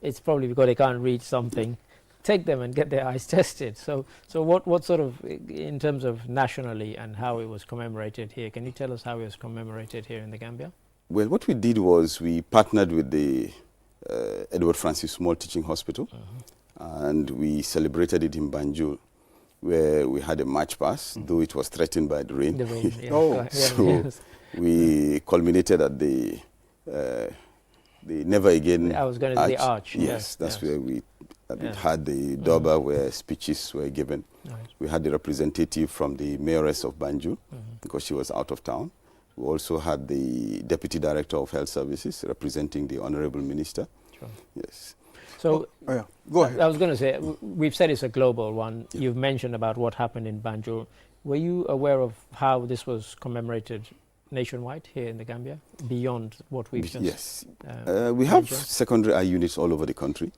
S2: it's probably because they can't read something. Take them and get their eyes tested. So what sort of, in terms of nationally and how it was commemorated here, can you tell us how it was commemorated here in the Gambia?
S3: Well, what we did was we partnered with the Edward Francis Small Teaching Hospital, and we celebrated it in Banjul, where we had a march past, though it was threatened by the rain. We culminated at the Never Again
S2: I was going to say the arch.
S3: Yes, that's where we had the Durbar where speeches were given.
S2: Right.
S3: We had the representative from the mayoress of Banjul, because she was out of town. We also had the Deputy Director of Health Services representing the Honorable Minister.
S2: Sure.
S3: Yes.
S2: So
S1: go ahead.
S2: I was going to say, we've said it's a global one. Yeah. You've mentioned about what happened in Banjul. Were you aware of how this was commemorated nationwide here in the Gambia, beyond what we've just
S3: Yes. We have secondary eye units all over the country.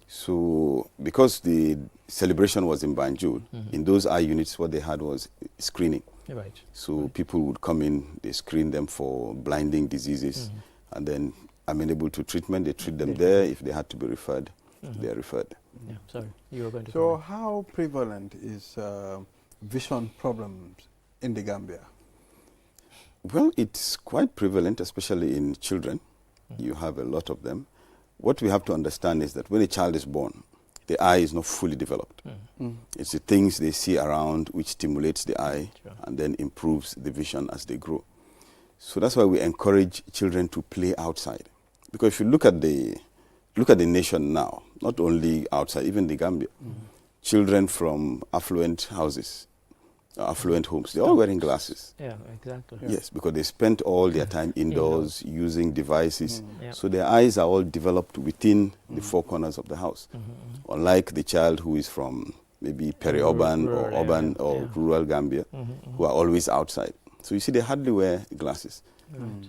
S3: So because the celebration was in Banjul, in those eye units what they had was screening.
S2: Right.
S3: So people would come in, they screen them for blinding diseases, and then amenable to treatment, they treat them there. If they had to be referred, they are referred.
S2: Yeah, sorry, you were going to
S1: So how prevalent is vision problems in the Gambia?
S3: Well, it's quite prevalent, especially in children. You have a lot of them. What we have to understand is that when a child is born, the eye is not fully developed. It's the things they see around which stimulates the eye and then improves the vision as they grow. So that's why we encourage children to play outside. Because if you look at the nation now, not only outside, even the Gambia, children from affluent houses, affluent homes, they're all wearing glasses.
S2: Yeah, exactly.
S3: Yes, because they spent all their time indoors using devices. So their eyes are all developed within the four corners of the house. Unlike the child who is from maybe peri-urban or urban or rural Gambia, who are always outside. So you see, they hardly wear glasses.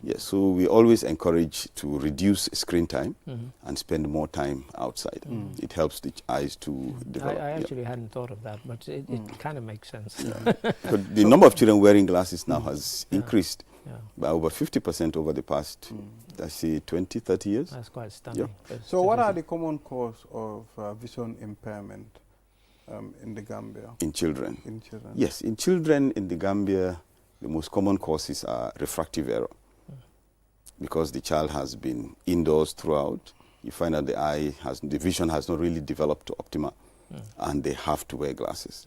S3: Yes, so we always encourage to reduce screen time and spend more time outside. It helps the eyes to develop.
S2: I actually hadn't thought of that, but it kind of makes sense.
S3: But the number of children wearing glasses now has increased by over 50% over the past, let's say, 20, 30 years.
S2: That's quite stunning.
S1: So what are the common causes of vision impairment in the Gambia?
S3: In children?
S1: In children.
S3: Yes, in children in the Gambia, the most common causes are refractive error. Because the child has been indoors throughout, you find that the vision has not really developed to optima.
S6: and they have to wear glasses.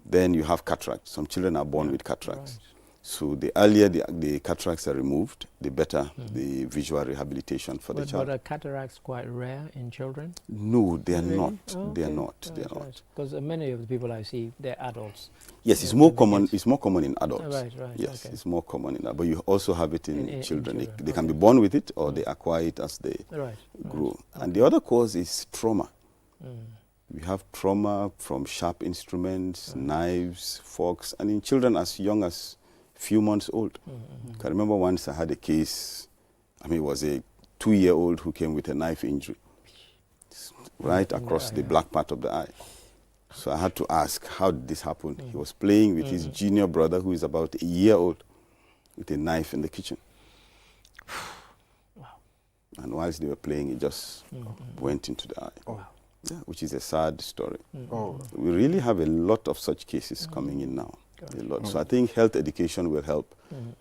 S6: Then you have cataract. Some children are born with cataracts.
S2: Right.
S6: So the earlier the cataracts are removed, the better the visual rehabilitation for the child.
S2: But are cataracts quite rare in children?
S6: No, they are
S2: Really?
S6: not.
S2: Oh,
S6: They are
S2: okay.
S6: not. They are not.
S2: Because many of the people I see, they're adults.
S6: Yes, it's more common. It's more common in adults.
S2: Right.
S6: Yes,
S2: Okay.
S6: it's more common in that. But you also have it in
S2: In
S6: children.
S2: children,
S6: They can be born with it, or they acquire it as they
S2: Right.
S6: grow. And the other cause is trauma.
S2: Mm.
S6: We have trauma from sharp instruments, knives, forks, and in children as young as few months old. I can remember once I had a case, it was a 2-year-old who came with a knife injury right across the black part of the eye. So I had to ask, how did this happen? He was playing with his junior brother, who is about a year old, with a knife in the kitchen. And whilst they were playing, it just went into the eye. Yeah, which is a sad story. We really have a lot of such cases coming in now. A lot. So I think health education will help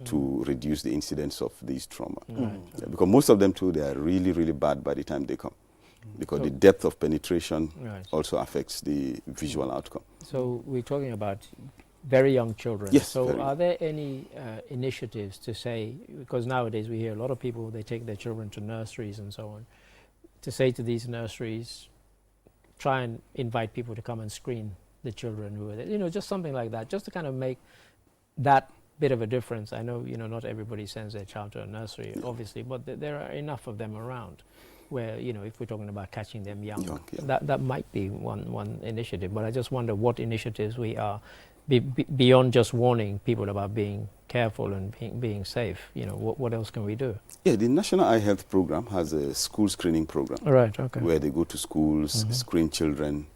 S6: to reduce the incidence of these trauma. Yeah, because most of them too, they are really, really bad by the time they come. Because the depth of penetration also affects the visual outcome.
S2: So we're talking about very young children.
S6: Yes.
S2: So are there any initiatives to say, because nowadays we hear a lot of people, they take their children to nurseries and so on, to say to these nurseries, try and invite people to come and screen the children who are there, just something like that, just to kind of make that bit of a difference. I know, not everybody sends their child to a nursery, obviously, but there are enough of them around where, if we're talking about catching them young, that might be one initiative. But I just wonder what initiatives we are, beyond just warning people about being careful and being safe, what else can we do?
S6: Yeah, the National Eye Health Program has a school screening program.
S2: Right, okay.
S6: Where they go to schools, screen children,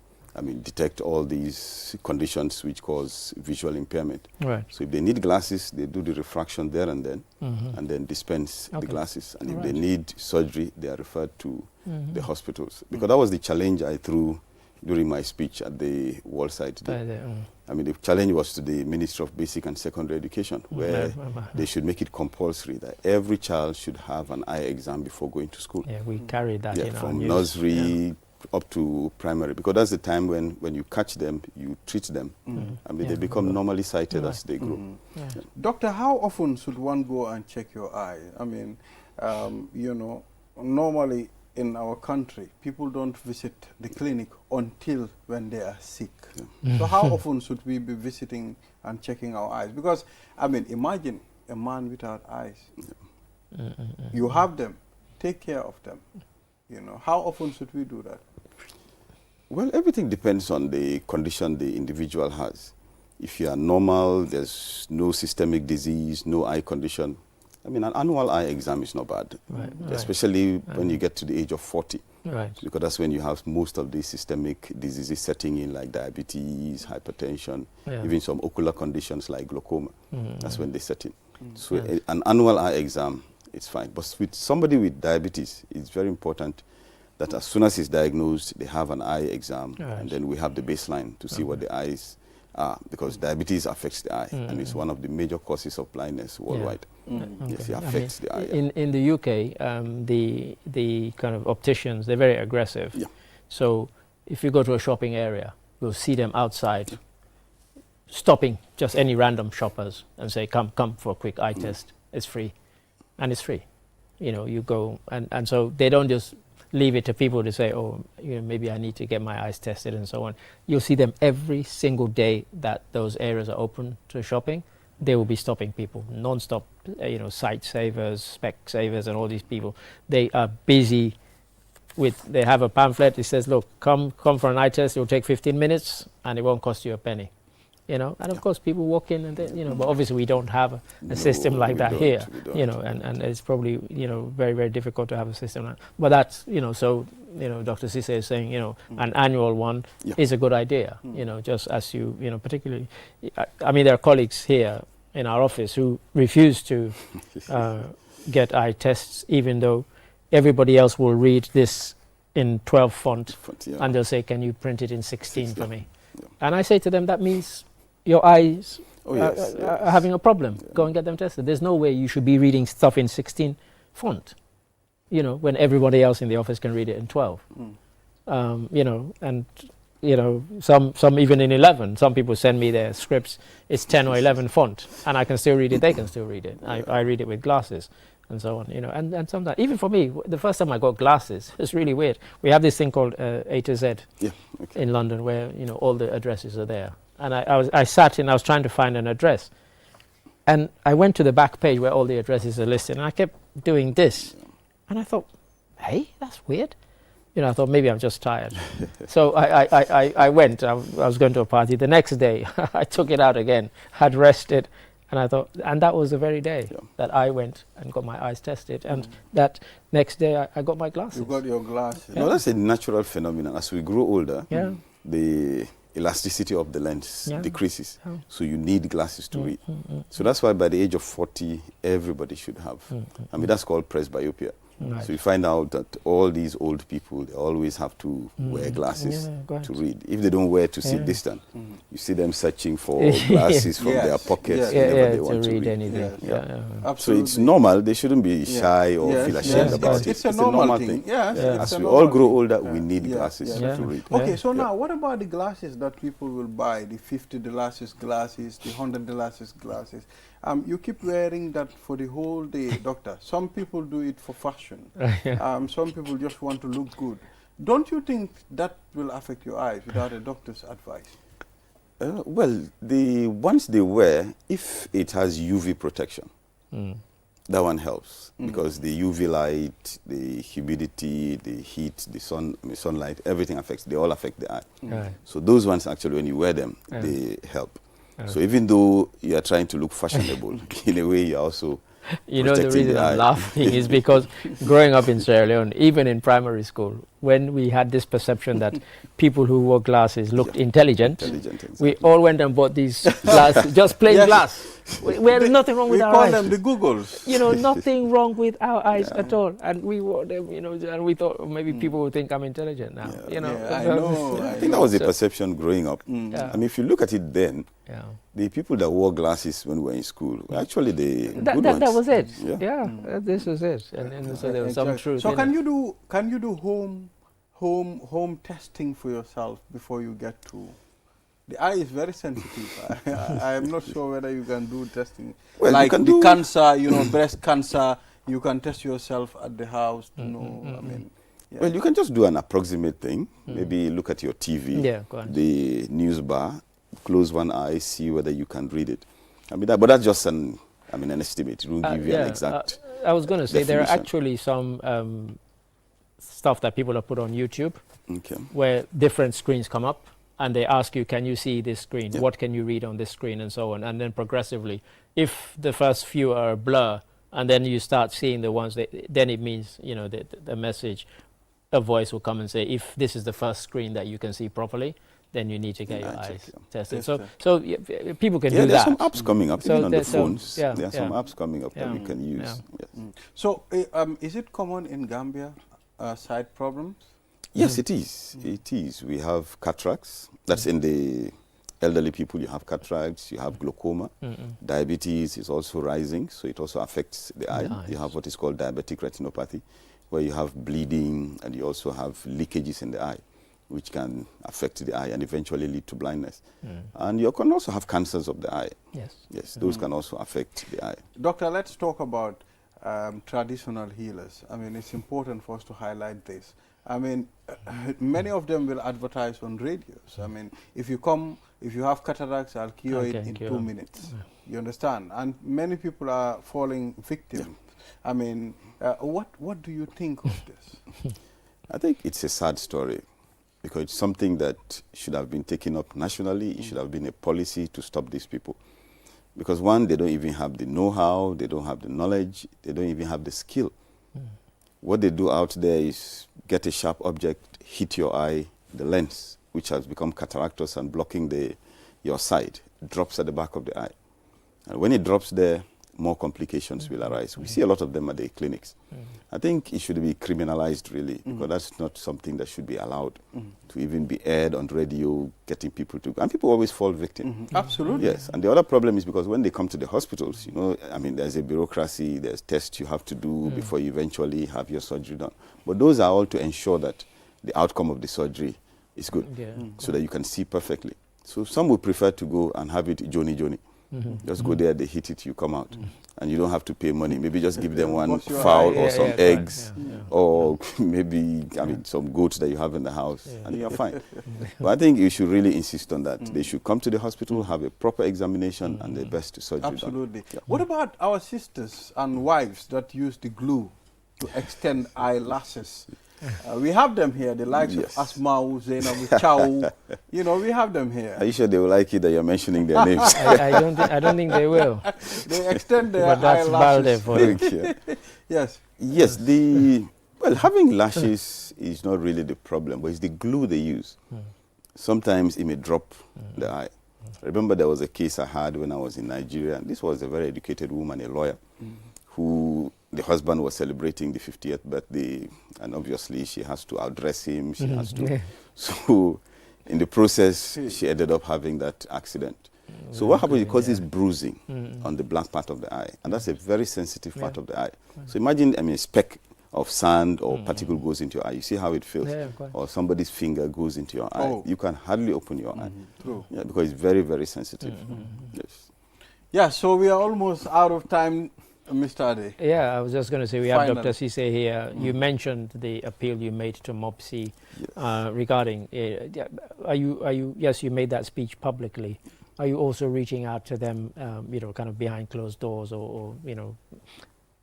S6: detect all these conditions which cause visual impairment.
S2: Right.
S6: So if they need glasses, they do the refraction there and then dispense the glasses. And if they need surgery, they are referred to the hospitals. Because that was the challenge I threw during my speech at the WORLDSSIDE Day. The challenge was to the Ministry of Basic and Secondary Education, where they should make it compulsory that every child should have an eye exam before going to school.
S2: Yeah, we carried that in our
S6: from
S2: news.
S6: nursery up to primary, because that's the time when you catch them, you treat them. They become normally sighted as they grow.
S1: Doctor, how often should one go and check your eye? Normally in our country, people don't visit the clinic until when they are sick. So how often should we be visiting and checking our eyes? Because, imagine a man without eyes. You have them, take care of them. How often should we do that?
S6: Well, everything depends on the condition the individual has. If you are normal, there's no systemic disease, no eye condition, an annual eye exam is not bad, especially when you get to the age of 40. Because that's when you have most of the systemic diseases setting in, like diabetes, hypertension, even some ocular conditions like glaucoma. That's when they set in. So an annual eye exam, it's fine. But with somebody with diabetes, it's very important that as soon as he's diagnosed, they have an eye exam, and then we have the baseline to see what the eyes are, because diabetes affects the eye, and it's one of the major causes of blindness worldwide. Yes, it affects the eye.
S2: In the UK, the kind of opticians, they're very aggressive. So if you go to a shopping area, you'll see them outside stopping just any random shoppers and say, come for a quick eye test. It's free. And it's free. You go, and so they don't just leave it to people to say, maybe I need to get my eyes tested and so on. You'll see them every single day that those areas are open to shopping. They will be stopping people non-stop, sight savers, spec savers, and all these people. They are busy they have a pamphlet. It says, look, come for an eye test. It will take 15 minutes and it won't cost you a penny. And of course people walk in and then, but obviously we don't have a system like that here, and it's probably, very, very difficult to have a system like that. But that's, so, Dr. Sise is saying, an annual one is a good idea, just as you, particularly, there are colleagues here in our office who refuse to get eye tests, even though everybody else will read this in 12 font, and they'll say, can you print it in 16 for me? And I say to them, that means your eyes are having a problem. Go and get them tested. There's no way you should be reading stuff in 16 font, when everybody else in the office can read it in 12. And you know, some even in 11. Some people send me their scripts. It's 10 or 11 font, and I can still read it. They can still read it. I read it with glasses, and so on. You know, and sometimes even for me, the first time I got glasses, it's really weird. We have this thing called A to Z in London, where you know all the addresses are there. And I was trying to find an address, and I went to the back page where all the addresses are listed, and I kept doing this, and I thought, hey, that's weird. You know, I thought maybe I'm just tired. So I went. I was going to a party. The next day, I took it out again, had rested, and I thought, and that was the very day that I went and got my eyes tested. And that next day, I got my glasses.
S1: You got your glasses.
S6: No, that's a natural phenomenon. As we grow older, the elasticity of the lens decreases. So you need glasses to read. So that's why by the age of 40, everybody should have. I mean, that's called presbyopia. Right. So you find out that all these old people, they always have to wear glasses to read. If they don't wear to see distant, you see them searching for glasses from their pockets whenever they want to read anything. So it's normal. They shouldn't be shy or feel ashamed about it.
S1: It's a normal thing.
S6: As we all grow older, we need glasses to read.
S1: Okay, so now what about the glasses that people will buy? The $50 glasses, the $100 glasses. You keep wearing that for the whole day, doctor. Some people do it for fashion. Some people just want to look good. Don't you think that will affect your eyes without a doctor's advice?
S6: Well, the ones they wear, if it has UV protection, that one helps because the UV light, the humidity, the heat, the sunlight, everything affects. They all affect the eye. So those ones actually, when you wear them, they help. So even though you are trying to look fashionable, in a way you're also
S2: you know, the reason I'm laughing is because growing up in Sierra Leone, even in primary school, when we had this perception that people who wore glasses looked intelligent, we all went and bought these glasses, just plain glass. There's nothing wrong with our eyes.
S1: We call them the Googles.
S2: You know, nothing wrong with our eyes at all. And we wore them, you know, and we thought maybe people would think I'm intelligent now. You know,
S6: I think that was the perception growing up. I mean, if you look at it then, the people that wore glasses when we were in school, actually
S2: that was it. This was it. And so there was some truth.
S1: So can you do home testing for yourself before you get to? The eye is very sensitive. I am not sure whether you can do testing. Well, like the cancer, you know, breast cancer, you can test yourself at the house to know. I mean,
S6: well, you can just do an approximate thing. Maybe look at your TV, the news bar, close one eye, see whether you can read it. I mean, but that's just an estimate. It won't give you an exact.
S2: I was going to say there are actually some stuff that people have put on YouTube, where different screens come up. And they ask you, can you see this screen? What can you read on this screen? And so on. And then progressively, if the first few are a blur, and then you start seeing the ones, then it means, you know, the message, a voice will come and say, if this is the first screen that you can see properly, then you need to get your eyes tested. So people can do that.
S6: There's some apps coming up, even on the phones. There are some apps coming up that you can use.
S1: So is it common in Gambia, sight problems?
S6: Yes, it is. It is. We have cataracts. That's in the elderly people. You have cataracts. You have glaucoma. Diabetes is also rising, so it also affects the eye. You have what is called diabetic retinopathy, where you have bleeding and you also have leakages in the eye, which can affect the eye and eventually lead to blindness. And you can also have cancers of the eye. Yes, those can also affect the eye.
S1: Doctor, let's talk about traditional healers. I mean, it's important for us to highlight this. I mean, many of them will advertise on radios. I mean, if you have cataracts, I'll cure it in 2 minutes. You understand? And many people are falling victim. I mean, what do you think of this?
S6: I think it's a sad story because it's something that should have been taken up nationally. It should have been a policy to stop these people. Because one, they don't even have the know-how, they don't have the knowledge, they don't even have the skill. What they do out there is get a sharp object, hit your eye, the lens, which has become cataractous and blocking your sight, drops at the back of the eye. And when it drops there, more complications will arise. We see a lot of them at the clinics. I think it should be criminalized, really, because that's not something that should be allowed to even be aired on radio, getting people to... And people always fall victim.
S1: Absolutely.
S6: Yes, and the other problem is because when they come to the hospitals, you know, I mean, there's a bureaucracy, there's tests you have to do before you eventually have your surgery done. But those are all to ensure that the outcome of the surgery is good,
S2: Yeah.
S6: so that you can see perfectly. So some would prefer to go and have it Johnny. Just go there, they hit it, you come out. And you don't have to pay money. Maybe just give them one fowl or some eggs, or maybe, some goats that you have in the house, and you're fine. But I think you should really insist on that. They should come to the hospital, have a proper examination, and the best surgery done.
S1: Absolutely. Yeah. What about our sisters and wives that use the glue to extend eyelashes? We have them here, the likes of Asmau, Zainab, Chow. You know, we have them here.
S6: Are you sure they will like it that you're mentioning their names?
S2: I don't think they will.
S1: They extend their
S2: but that's
S1: eyelashes.
S2: for you.
S1: Yes.
S6: Yes, well, having lashes is not really the problem, but it's the glue they use. Sometimes it may drop the eye. I remember there was a case I had when I was in Nigeria, and this was a very educated woman, a lawyer, who the husband was celebrating the 50th birthday, and obviously she has to outdress him, she has to. So in the process, she ended up having that accident. So what happens, it causes bruising on the black part of the eye, and that's a very sensitive part of the eye. So imagine, a speck of sand or particle goes into your eye. You see how it feels? Or somebody's finger goes into your eye. You can hardly open your eye. Yeah, because it's very, very sensitive. Yes.
S1: Yeah, so we are almost out of time, Mr. Ade.
S2: Yeah, I was just going to say, we have Dr. Cisse here. You mentioned the appeal you made to MOPSI regarding, yes, you made that speech publicly. Are you also reaching out to them, kind of behind closed doors, or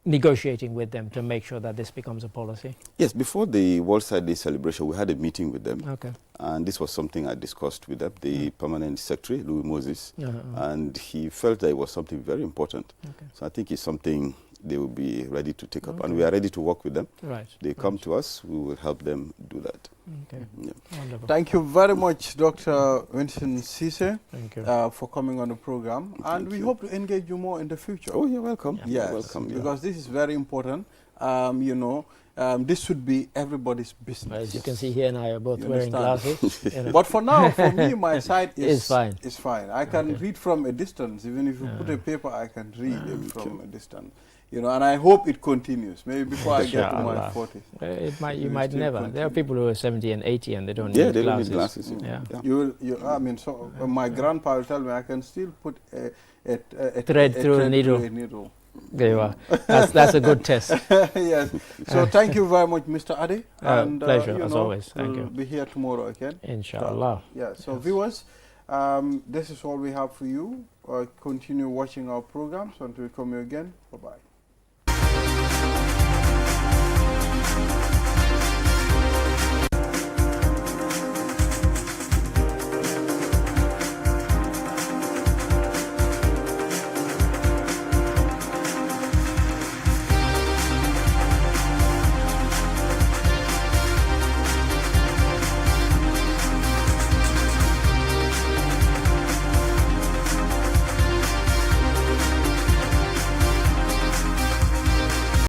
S2: negotiating with them to make sure that this becomes a policy?
S6: Yes, before the WORLDSSIDE Day celebration, we had a meeting with them.
S2: Okay.
S6: And this was something I discussed with them, the permanent secretary, Louis Moses, and he felt that it was something very important. So I think it's something they will be ready to take up, and we are ready to work with them.
S2: Right.
S6: They come to us, we will help them do that.
S2: Okay. Wonderful.
S1: Thank you very much, Dr. Vincent Cisse,
S2: Thank you.
S1: for coming on the program, and we hope to engage you more in the future.
S6: Oh, you're welcome.
S1: Yes,
S6: you're welcome.
S1: because this is very important. This should be everybody's business.
S2: As you can see here, and I are both wearing glasses.
S1: But for now, for me, my side is
S2: fine.
S1: It's fine. I can read from a distance. Even if you put a paper, I can read it from a distance. And I hope it continues. Maybe before I get to my 40s.
S2: You might never. There are people who are 70 and 80 and they don't
S6: need
S2: need
S6: glasses.
S2: glasses.
S1: So my grandpa will tell me I can still put a
S2: thread through a needle. There you are. That's a good test.
S1: Yes. So thank you very much, Mr. Ade. And,
S2: pleasure, as always. Thank you.
S1: We'll be here tomorrow again.
S2: Inshallah.
S1: So viewers, this is all we have for you. Continue watching our programs until we come here again. Bye-bye.